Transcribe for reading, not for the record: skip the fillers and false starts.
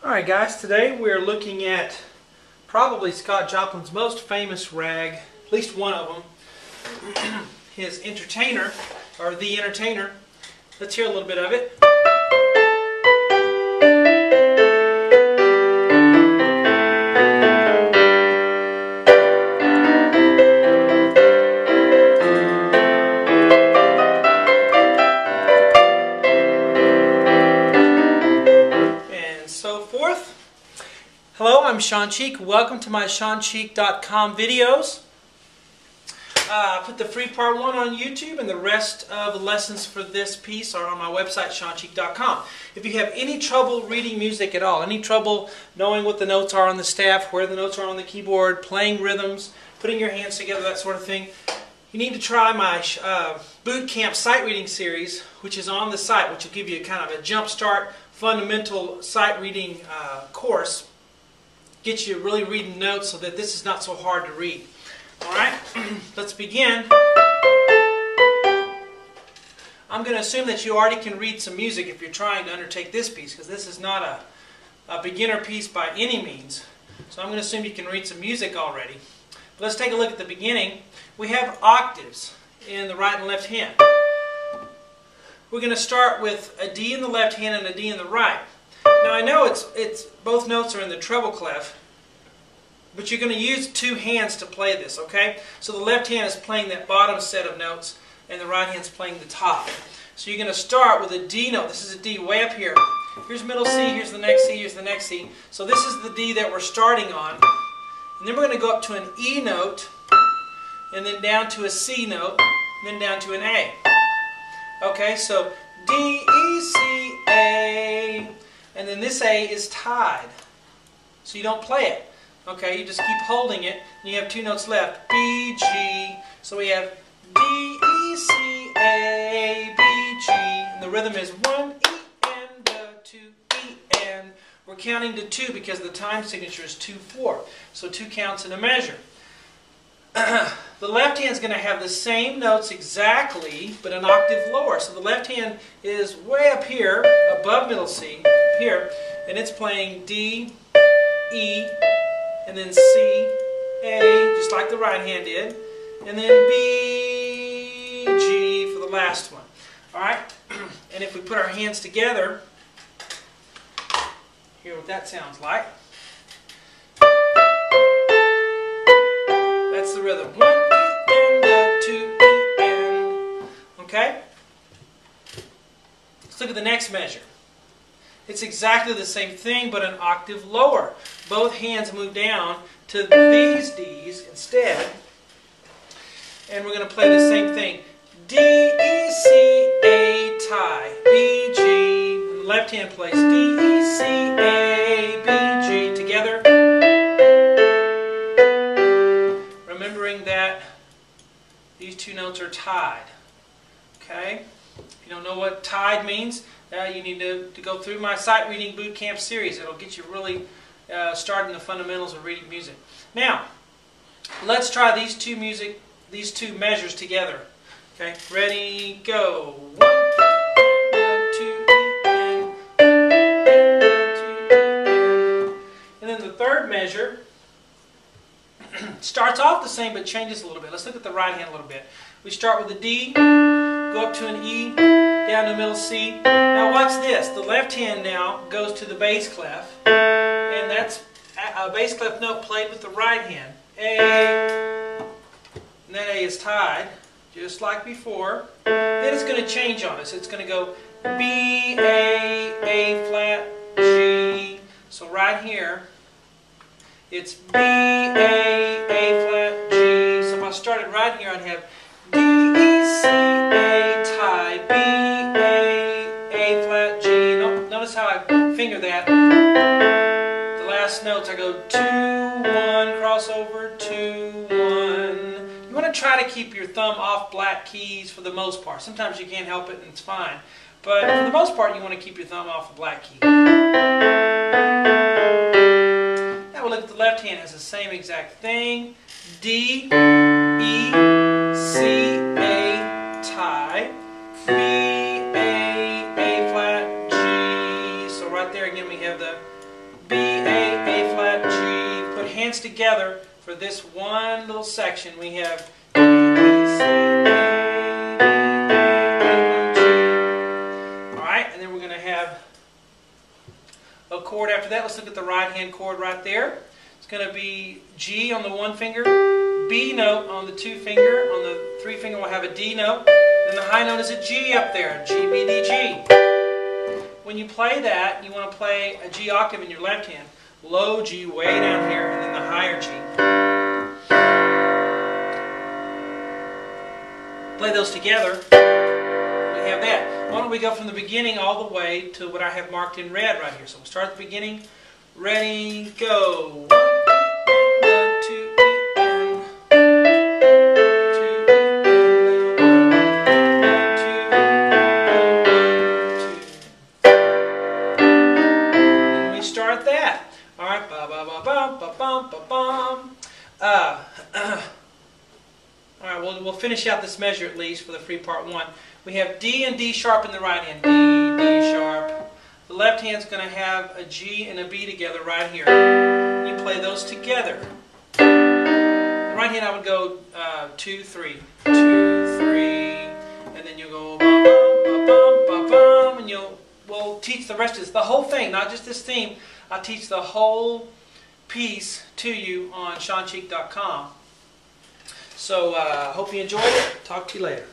Alright guys, today we're looking at probably Scott Joplin's most famous rag, at least one of them, his Entertainer, or The Entertainer. Let's hear a little bit of it. Hello, I'm Shawn Cheek. Welcome to my ShawnCheek.com videos. I put the free part 1 on YouTube, and the rest of the lessons for this piece are on my website, ShawnCheek.com. If you have any trouble reading music at all, any trouble knowing what the notes are on the staff, where the notes are on the keyboard, playing rhythms, putting your hands together, that sort of thing, you need to try my Bootcamp sight reading series, which is on the site, which will give you kind of a jump start, fundamental sight reading course. Get you really reading notes so that this is not so hard to read. Alright, let's begin. I'm going to assume that you already can read some music if you're trying to undertake this piece, because this is not a beginner piece by any means. So I'm going to assume you can read some music already. But let's take a look at the beginning. We have octaves in the right and left hand. We're going to start with a D in the left hand and a D in the right. Now I know it's both notes are in the treble clef, but you're going to use two hands to play this, okay? So the left hand is playing that bottom set of notes, and the right hand's playing the top. So you're going to start with a D note. This is a D way up here. Here's middle C, here's the next C, here's the next C. So this is the D that we're starting on. And then we're going to go up to an E note, and then down to a C note, and then down to an A. Okay, so D, E, C, A. And then this A is tied, so you don't play it. Okay, you just keep holding it, and you have two notes left, B, G. So we have D, E, C, A, B, G. And the rhythm is 1, E, and 2, E, and. We're counting to 2 because the time signature is 2, 4. So 2 counts in a measure. The left hand is going to have the same notes exactly, but an octave lower. So the left hand is way up here, above middle C, up here, and it's playing D, E, and then C, A, just like the right hand did, and then B, G for the last one. Alright? And if we put our hands together, hear what that sounds like. That's the rhythm. 1, E, and 2, E, and. Okay? Let's look at the next measure. It's exactly the same thing, but an octave lower. Both hands move down to these Ds instead. And we're going to play the same thing. D, E, C, A, tie. B, G. And the left hand plays D, E, C, A, B, G. Together. Remembering that these two notes are tied. Okay? If you don't know what tied means, you need to go through my sight reading bootcamp series. It'll get you really started in the fundamentals of reading music. Now, let's try these two measures together. Okay, ready, go. 1, 2, and 2, and. And then the third measure starts off the same but changes a little bit. Let's look at the right hand a little bit. We start with a D, go up to an E, down to middle C. Now watch this. The left hand now goes to the bass clef, and that's a bass clef note played with the right hand. A, and that A is tied, just like before. Then it's going to change on us. It's going to go B, A flat, G. So right here, it's B, A flat, G. So if I started right here, I'd have D, E, C, A, tie, B, A flat, G. Notice how I finger that. The last notes, I go 2, 1, crossover, 2, 1. You want to try to keep your thumb off black keys for the most part. Sometimes you can't help it and it's fine. But for the most part, you want to keep your thumb off a black key. Now we'll look at the left hand. It has the same exact thing. D, E, C, A, tie, B, A flat, G. So right there again we have the B, A flat, G. Put hands together for this one little section. We have E, B, C, A, G. Alright, and then we're going to have a chord after that. Let's look at the right hand chord right there. It's going to be G on the one finger, B note on the two finger, on the three finger we'll have a D note, and the high note is a G up there, G, B, D, G. When you play that, you want to play a G octave in your left hand, low G way down here, and then the higher G. Play those together, we have that. Why don't we go from the beginning all the way to what I have marked in red right here. So we'll start at the beginning. Ready, go. 1, 2, and 2, and we start that. All right, ba ba ba bum ba bum ba bum. All right, we'll finish out this measure at least for the free part 1. We have D and D sharp in the right hand. D, D sharp. The left hand's going to have a G and a B together right here. You play those together. The right hand I would go 2, 3, 2, 3, and then you'll go bum, bum, bum, bum, bum, and we'll teach the rest of this, the whole thing, not just this theme. I'll teach the whole piece to you on ShawnCheek.com. So hope you enjoyed it. Talk to you later.